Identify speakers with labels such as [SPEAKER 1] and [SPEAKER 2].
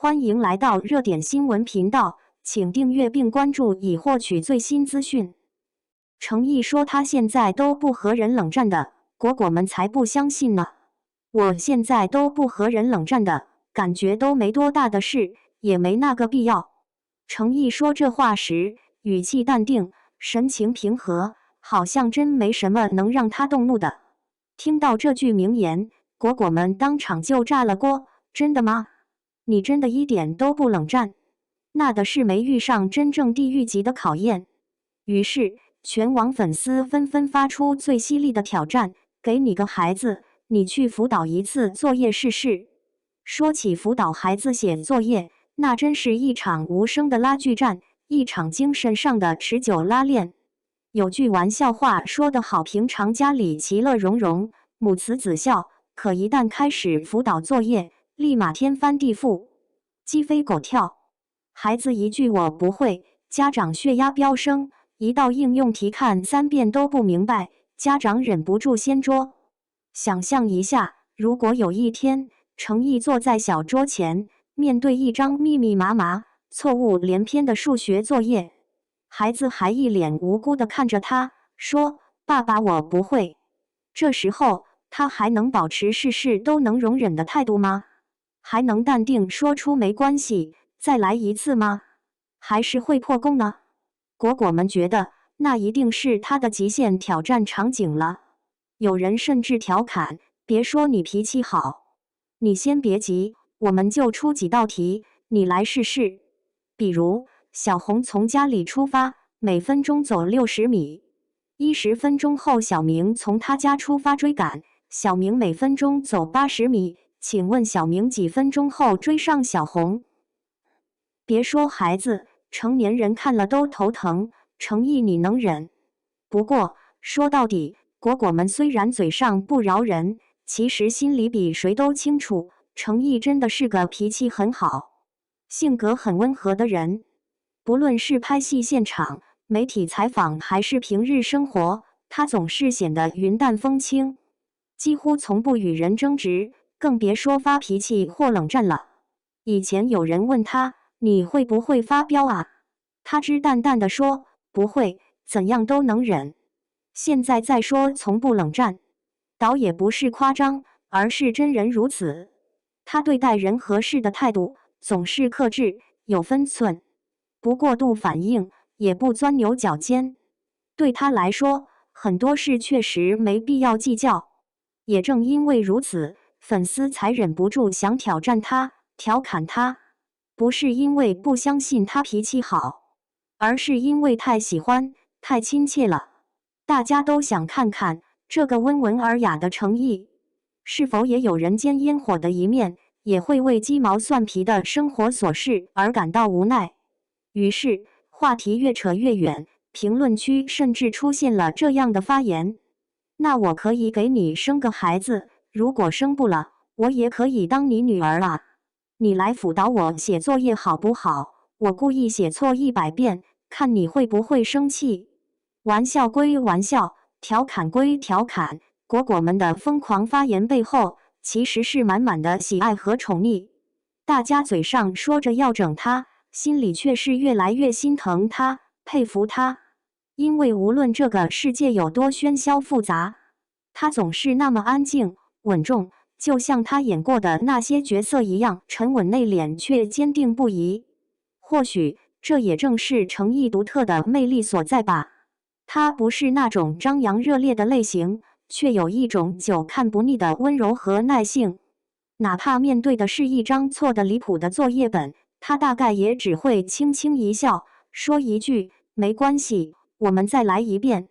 [SPEAKER 1] 欢迎来到热点新闻频道，请订阅并关注以获取最新资讯。程毅说他现在都不和人冷战的，果果们才不相信呢。我现在都不和人冷战的，感觉都没多大的事，也没那个必要。程毅说这话时，语气淡定，神情平和，好像真没什么能让他动怒的。听到这句名言，果果们当场就炸了锅，真的吗？你真的一点都不冷战？那的是没遇上真正地狱级的考验。于是，全网粉丝纷纷发出最犀利的挑战：给你个孩子，你去辅导一次作业试试。说起辅导孩子写作业，那真是一场无声的拉锯战，一场精神上的持久拉练。有句玩笑话说得好，平常家里其乐融融，母慈子孝，可一旦开始辅导作业，立马天翻地覆，鸡飞狗跳。孩子一句我不会，家长血压飙升，一道应用题看3遍都不明白，家长忍不住掀桌。想象一下，如果有一天，程毅坐在小桌前，面对一张密密麻麻、错误连篇的数学作业，孩子还一脸无辜地看着他，说：“爸爸，我不会。”这时候，他还能保持事事都能容忍的态度吗？还能淡定说出没关系，再来一次吗？还是会破功呢？果果们觉得那一定是他的极限挑战场景了。有人甚至调侃：“别说你脾气好，你先别急，我们就出几道题，你来试试。”比如，小红从家里出发，每分钟走60米，10分钟后小明从他家出发追赶，小明每分钟走80米。请问小明几分钟后追上小红？别说孩子，成年人看了都头疼。程毅你能忍？不过说到底，果果们虽然嘴上不饶人，其实心里比谁都清楚，程毅真的是个脾气很好、性格很温和的人。不论是拍戏现场、媒体采访，还是平日生活，他总是显得云淡风轻，几乎从不与人争执，更别说发脾气或冷战了。以前有人问他：“你会不会发飙啊？”他只淡淡的说：“不会，怎样都能忍。”现在再说从不冷战，倒也不是夸张，而是真人如此。他对待人和事的态度总是克制，有分寸，不过度反应，也不钻牛角尖。对他来说，很多事确实没必要计较。也正因为如此，粉丝才忍不住想挑战他，调侃他。不是因为不相信他脾气好，而是因为太喜欢、太亲切了。大家都想看看这个温文尔雅的程毅，是否也有人间烟火的一面，也会为鸡毛蒜皮的生活琐事而感到无奈。于是，话题越扯越远，评论区甚至出现了这样的发言：“那我可以给你生个孩子，如果生不了，我也可以当你女儿啊。你来辅导我写作业好不好？我故意写错100遍，看你会不会生气。”玩笑归玩笑，调侃归调侃，果果们的疯狂发言背后，其实是满满的喜爱和宠溺。大家嘴上说着要整他，心里却是越来越心疼他，佩服他。因为无论这个世界有多喧嚣复杂，他总是那么安静、稳重，就像他演过的那些角色一样，沉稳内敛却坚定不移。或许这也正是程毅独特的魅力所在吧。他不是那种张扬热烈的类型，却有一种久看不腻的温柔和耐性。哪怕面对的是一张错得离谱的作业本，他大概也只会轻轻一笑，说一句：“没关系，我们再来一遍。”